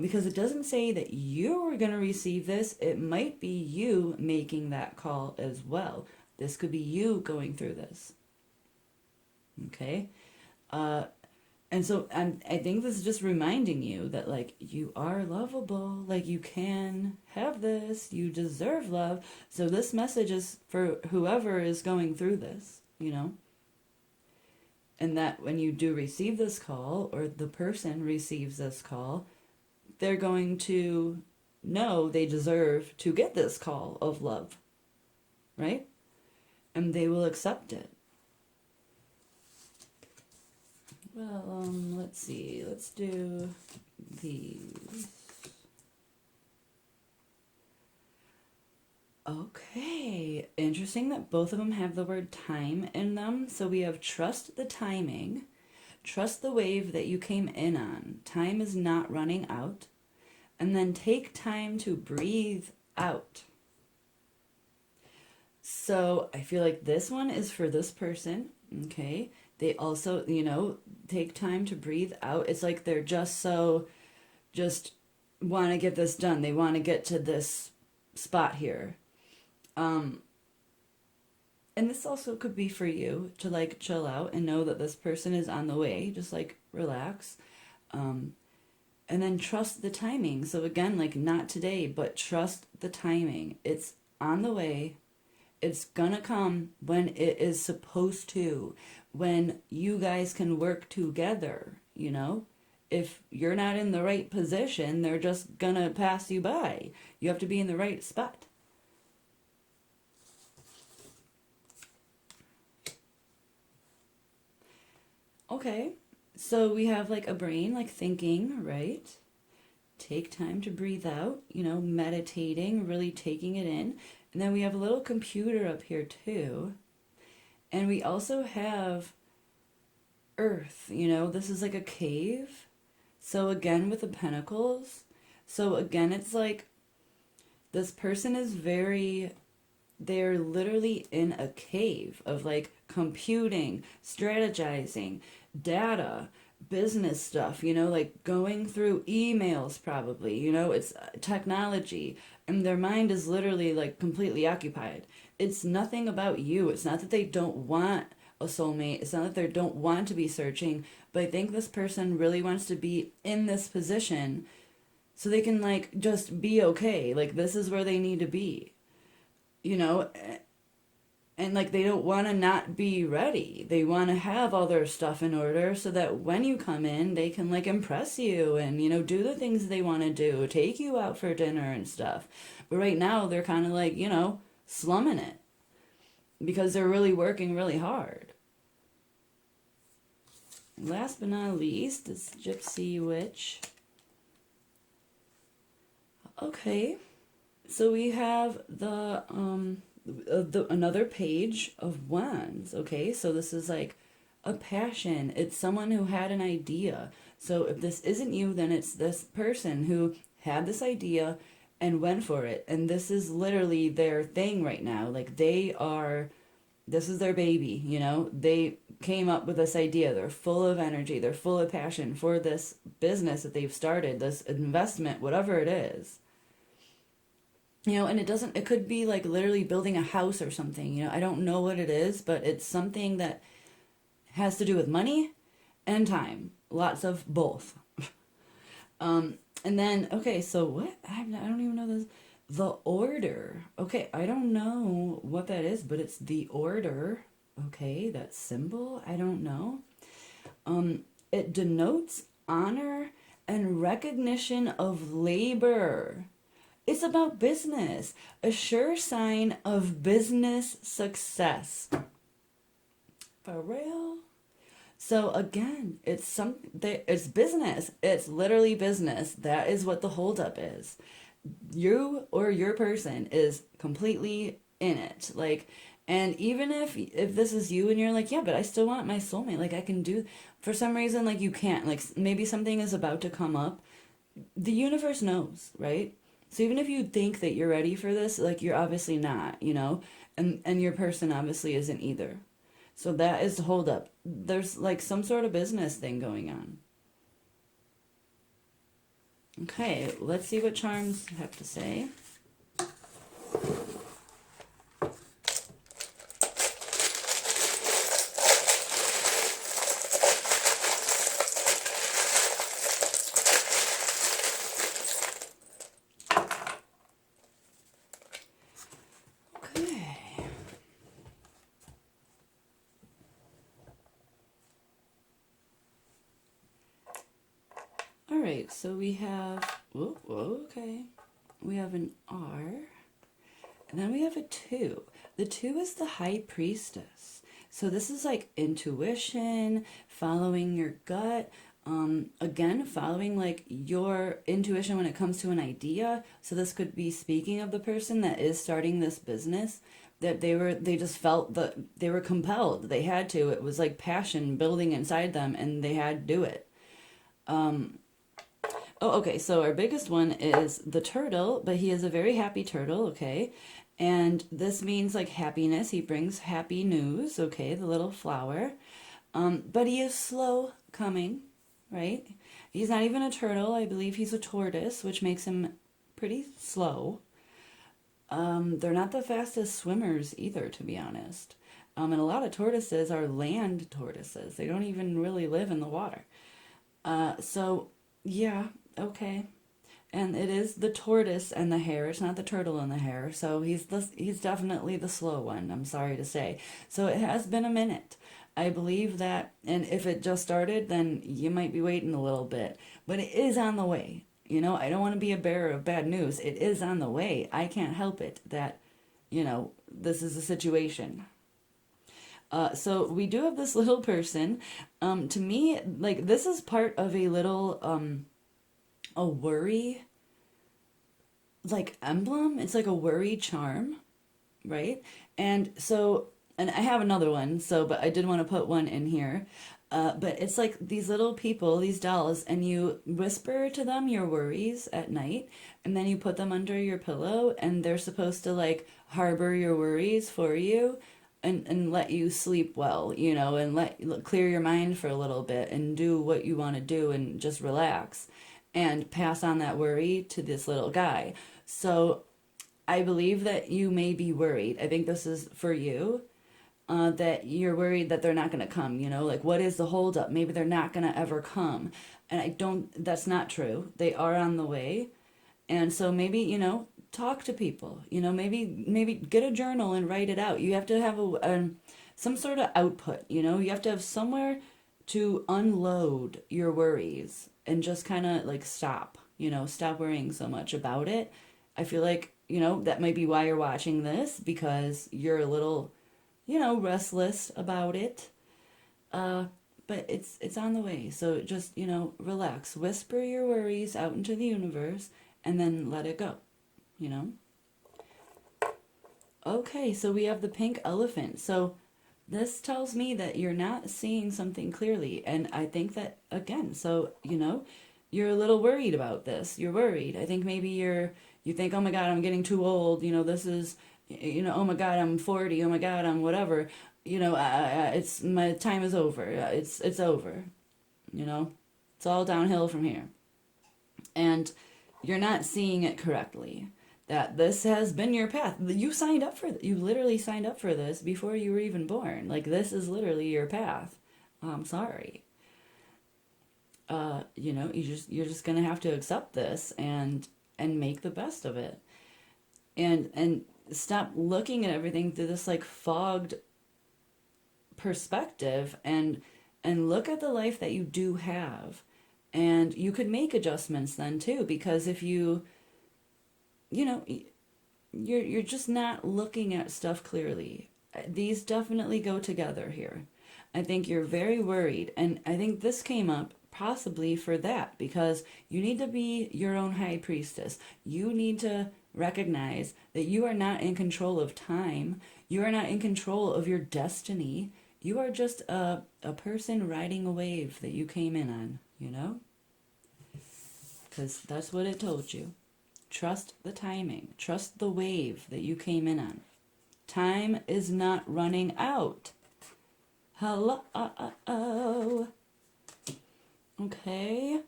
Because it doesn't say that you're going to receive this. It might be you making that call as well. This could be you going through this. Okay? And so I think this is just reminding you that, like, you are lovable. Like, you can have this. You deserve love. So this message is for whoever is going through this, And that when you do receive this call, or the person receives this call, they're going to know they deserve to get this call of love, right? And they will accept it. Well, let's see. Let's do these. Okay. Interesting that both of them have the word time in them. So we have trust the timing. Trust the wave that you came in on. Time is not running out. And then take time to breathe out. So I feel like this one is for this person, okay? They also, take time to breathe out. It's like they're just want to get this done. They want to get to this spot here. And this also could be for you to, like, chill out and know that this person is on the way. Just, like, relax. And then trust the timing. So again, like, not today, but trust the timing. It's on the way. It's gonna come when it is supposed to. When you guys can work together, if you're not in the right position, they're just gonna pass you by. You have to be in the right spot. Okay, so we have like a brain, like thinking, right? Take time to breathe out, meditating, really taking it in. And then we have a little computer up here too. And we also have earth, this is like a cave. So again, with the pentacles. So again, it's like this person is they're literally in a cave of like computing, strategizing, data, business stuff, like going through emails probably, it's technology, and their mind is literally like completely occupied. It's nothing about you. It's not that they don't want a soulmate. It's not that they don't want to be searching, but I think this person really wants to be in this position so they can like just be okay. Like this is where they need to be, you know, and like they don't want to not be ready. They want to have all their stuff in order so that when you come in, they can like impress you and, do the things they want to do, take you out for dinner and stuff. But right now they're kind of like, slumming it because they're really working really hard. Last but not least is Gypsy Witch. Okay, so we have the another page of wands. Okay, so this is like a passion. It's someone who had an idea. So if this isn't you, then it's this person who had this idea and went for it. And this is literally their thing right now. Like this is their baby, They came up with this idea. They're full of energy. They're full of passion for this business that they've started, this investment, whatever it is. And it could be like literally building a house or something, I don't know what it is, but it's something that has to do with money and time. Lots of both. And then, okay, so what? I don't even know this. The order. Okay, I don't know what that is, but it's the order. Okay, that symbol, I don't know. It denotes honor and recognition of labor. It's about business, a sure sign of business success. For real? So again, it's business. It's literally business. That is what the holdup is. You or your person is completely in it. Like, and even if this is you and you're like, yeah, but I still want my soulmate. Like I can do, for some reason, like you can't. Like maybe something is about to come up. The universe knows, right? So even if you think that you're ready for this, like you're obviously not, and your person obviously isn't either. So that is the holdup. There's like some sort of business thing going on. Okay, let's see what charms have to say. Alright, so we have, okay, we have an R, and then we have a 2. The 2 is the High Priestess. So this is like intuition, following your gut, again, following like your intuition when it comes to an idea. So this could be speaking of the person that is starting this business, that they just felt that they were compelled. They had to. It was like passion building inside them and they had to do it. Oh, okay, so our biggest one is the turtle, but he is a very happy turtle, okay? And this means like happiness. He brings happy news, okay, the little flower. But he is slow coming, right? He's not even a turtle. I believe he's a tortoise, which makes him pretty slow. They're not the fastest swimmers either, to be honest. And a lot of tortoises are land tortoises. They don't even really live in the water. So, yeah, okay. And it is the tortoise and the hare. It's not the turtle and the hare. So he's definitely the slow one, I'm sorry to say. So it has been a minute. I believe that, and if it just started, then you might be waiting a little bit. But it is on the way. I don't want to be a bearer of bad news. It is on the way. I can't help it that, this is a situation. So we do have this little person. To me, like, this is part of a little, a worry, like, emblem. It's like a worry charm, right? And so, and I have another one, so, but I did want to put one in here. But it's like these little people, these dolls, and you whisper to them your worries at night, and then you put them under your pillow, and they're supposed to like harbor your worries for you and let you sleep well, and clear your mind for a little bit and do what you want to do and just relax and pass on that worry to this little guy. So I believe that you may be worried. I think this is for you, that you're worried that they're not going to come, like what is the holdup? Maybe they're not going to ever come. And that's not true. They are on the way. And so maybe, talk to people, maybe get a journal and write it out. You have to have some sort of output, you have to have somewhere to unload your worries and just kind of like stop worrying so much about it. I feel like, that might be why you're watching this, because you're a little, restless about it. But it's on the way. So just, relax, whisper your worries out into the universe, and then let it go, you know? Okay, so we have the pink elephant. So this tells me that you're not seeing something clearly. And I think that, again, so, you're a little worried about this. You're worried. I think maybe you think, oh my God, I'm getting too old. This is, oh my God, I'm 40. Oh my God, I'm whatever. It's my time is over. It's over. It's all downhill from here. And you're not seeing it correctly. That this has been your path. You signed up for you literally signed up for this before you were even born. Like, this is literally your path. I'm sorry. You're just gonna have to accept this and make the best of it. And stop looking at everything through this like fogged perspective, and look at the life that you do have. And you could make adjustments then too, because if you're just not looking at stuff clearly. These definitely go together here. I think you're very worried, and I think this came up possibly for that, because you need to be your own high priestess. You need to recognize that you are not in control of time. You are not in control of your destiny. You are just a person riding a wave that you came in on, Because that's what it told you. Trust the timing. Trust the wave that you came in on. Time is not running out. Hello. Okay.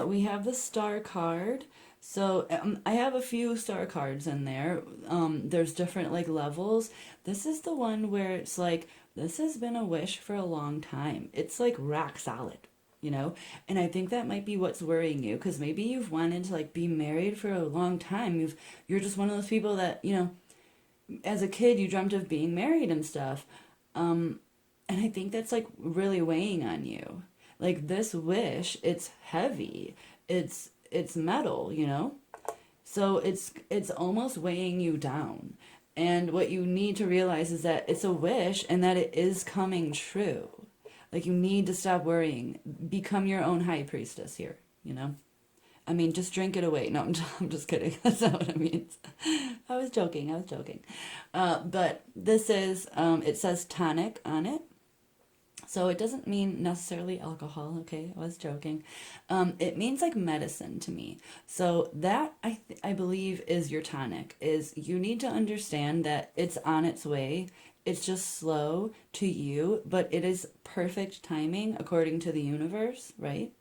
We have the star card. So I have a few star cards in there. There's different like levels. This is the one where it's like, this has been a wish for a long time. It's like rock solid. And I think that might be what's worrying you, because maybe you've wanted to like be married for a long time. You're just one of those people that, as a kid you dreamt of being married and stuff. And I think that's like really weighing on you. Like, this wish, it's heavy. It's metal, So it's almost weighing you down. And what you need to realize is that it's a wish and that it is coming true. Like, you need to stop worrying. Become your own high priestess here, I mean, just drink it away. No, I'm just kidding. That's not what it means. I was joking. But this is, it says tonic on it. So it doesn't mean necessarily alcohol, okay? I was joking. It means like medicine to me. So that, I believe, is your tonic. Is you need to understand that it's on its way. It's just slow to you, but it is perfect timing according to the universe, right?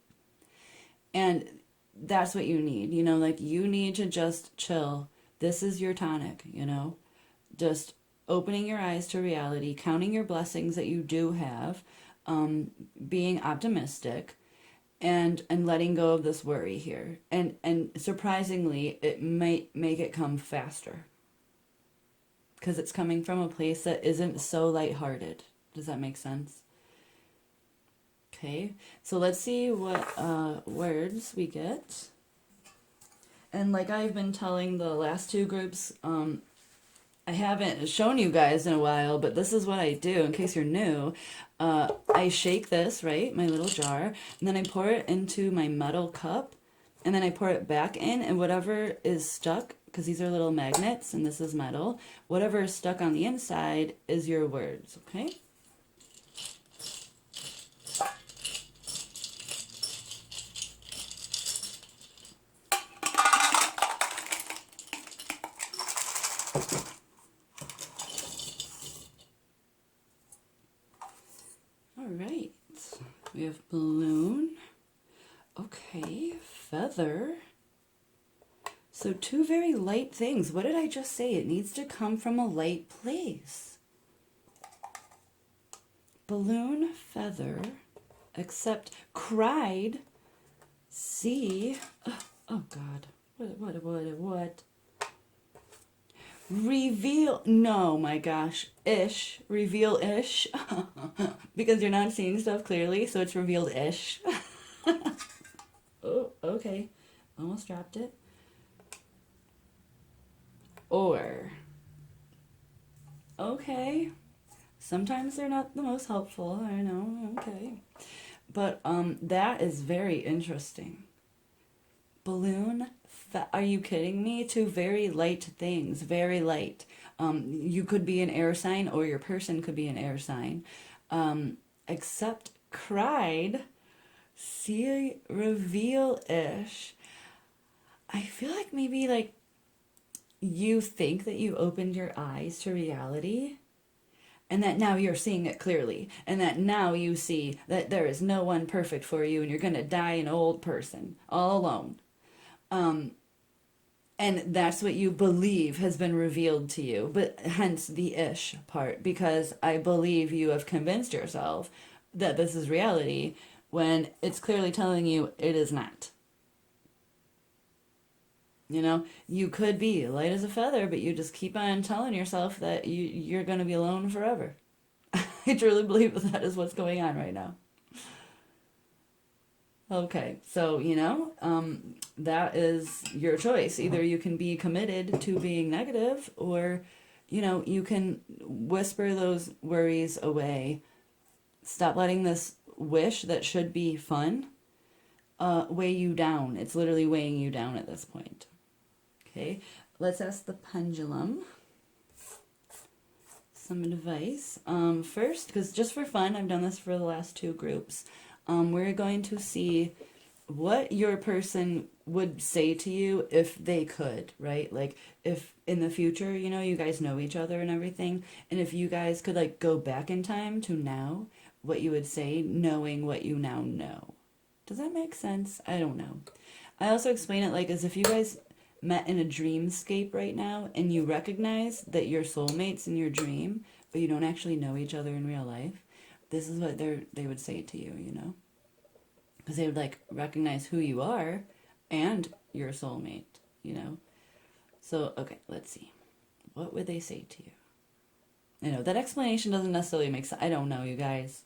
And that's what you need, like, you need to just chill. This is your tonic, just opening your eyes to reality, counting your blessings that you do have, being optimistic, and letting go of this worry here. And surprisingly, it might make it come faster, because it's coming from a place that isn't so lighthearted. Does that make sense? Okay, so let's see what words we get. And like I've been telling the last two groups, I haven't shown you guys in a while, but this is what I do in case you're new. I shake this, right, my little jar, and then I pour it into my metal cup, and then I pour it back in, and whatever is stuck, because these are little magnets and this is metal, whatever is stuck on the inside is your words, okay? All right, we have balloon, okay, feather. So two very light things. What did I just say? It needs to come from a light place. Balloon, feather, except cried, see, oh God, what? Reveal, no, my gosh, ish, reveal-ish, because you're not seeing stuff clearly, so it's revealed-ish. Oh, okay, almost dropped it. Or, okay, sometimes they're not the most helpful, I know, okay. But that is very interesting. Balloon, are you kidding me? Two very light things, very light. You could be an air sign or your person could be an air sign. Except cried, see, reveal-ish. I feel like maybe like you think that you opened your eyes to reality and that now you're seeing it clearly and that now you see that there is no one perfect for you and you're going to die an old person all alone. And that's what you believe has been revealed to you, but hence the ish part, because I believe you have convinced yourself that this is reality when it's clearly telling you it is not. You know, you could be light as a feather, but you just keep on telling yourself that you're going to be alone forever. I truly believe that is what's going on right now. Okay, so, that is your choice. Either you can be committed to being negative, or, you can whisper those worries away. Stop letting this wish that should be fun weigh you down. It's literally weighing you down at this point. Okay, let's ask the pendulum some advice. First, because just for fun, I've done this for the last two groups. We're going to see what your person would say to you if they could, right? Like if in the future, you guys know each other and everything, and if you guys could like go back in time to now, what you would say knowing what you now know. Does that make sense? I don't know. I also explain it like as if you guys met in a dreamscape right now and you recognize that you're soulmates in your dream, but you don't actually know each other in real life. This is what they would say to you, because they would like recognize who you are and your soulmate, So, okay, let's see. What would they say to you? I know that explanation doesn't necessarily make sense. I don't know, you guys.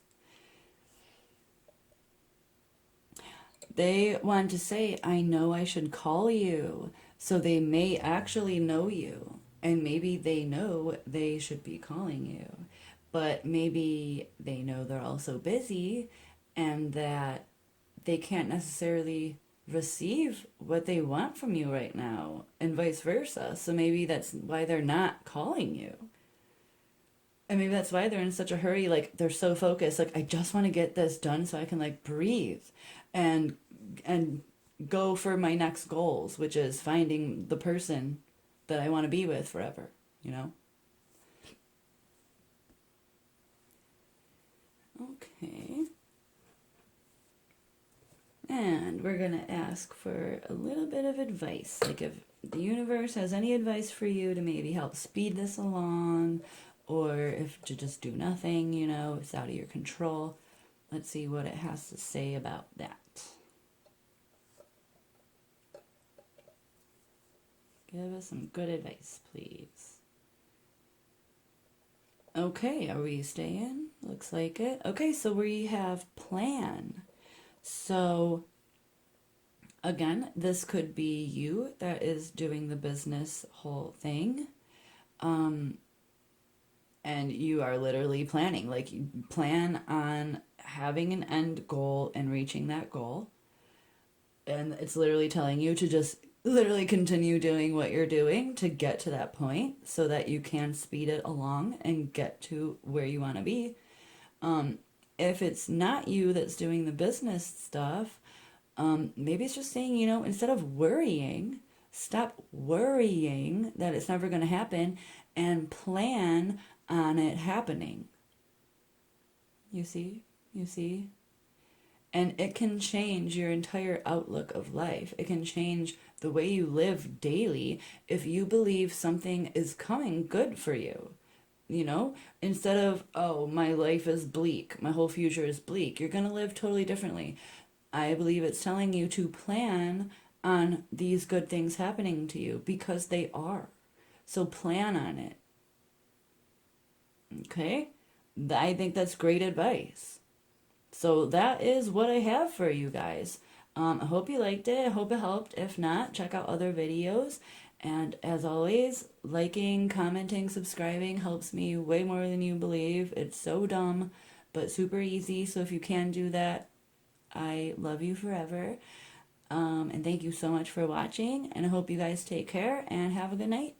They want to say, I know I should call you. So they may actually know you. And maybe they know they should be calling you. But maybe they know they're also busy and that they can't necessarily receive what they want from you right now and vice versa. So maybe that's why they're not calling you. And maybe that's why they're in such a hurry, like they're so focused, like I just want to get this done so I can like breathe and go for my next goals, which is finding the person that I want to be with forever, Okay. And we're going to ask for a little bit of advice. Like if the universe has any advice for you to maybe help speed this along, or if to just do nothing, it's out of your control. Let's see what it has to say about that. Give us some good advice, please. Okay, are we staying? Looks like it. Okay, so we have plan. So again, this could be you that is doing the business whole thing. And you are literally planning. Like, you plan on having an end goal and reaching that goal. And it's literally telling you to just literally continue doing what you're doing to get to that point so that you can speed it along and get to where you want to be. If it's not you that's doing the business stuff, maybe it's just saying, instead of worrying, stop worrying that it's never going to happen and plan on it happening. You see? You see? And it can change your entire outlook of life. It can change the way you live daily if you believe something is coming good for you. Instead of, oh, my life is bleak, my whole future is bleak, you're going to live totally differently. I believe it's telling you to plan on these good things happening to you because they are. So plan on it. Okay? I think that's great advice. So that is what I have for you guys. I hope you liked it. I hope it helped. If not, check out other videos. And as always, liking, commenting, subscribing helps me way more than you believe. It's so dumb, but super easy. So if you can do that, I love you forever. And thank you so much for watching. And I hope you guys take care and have a good night.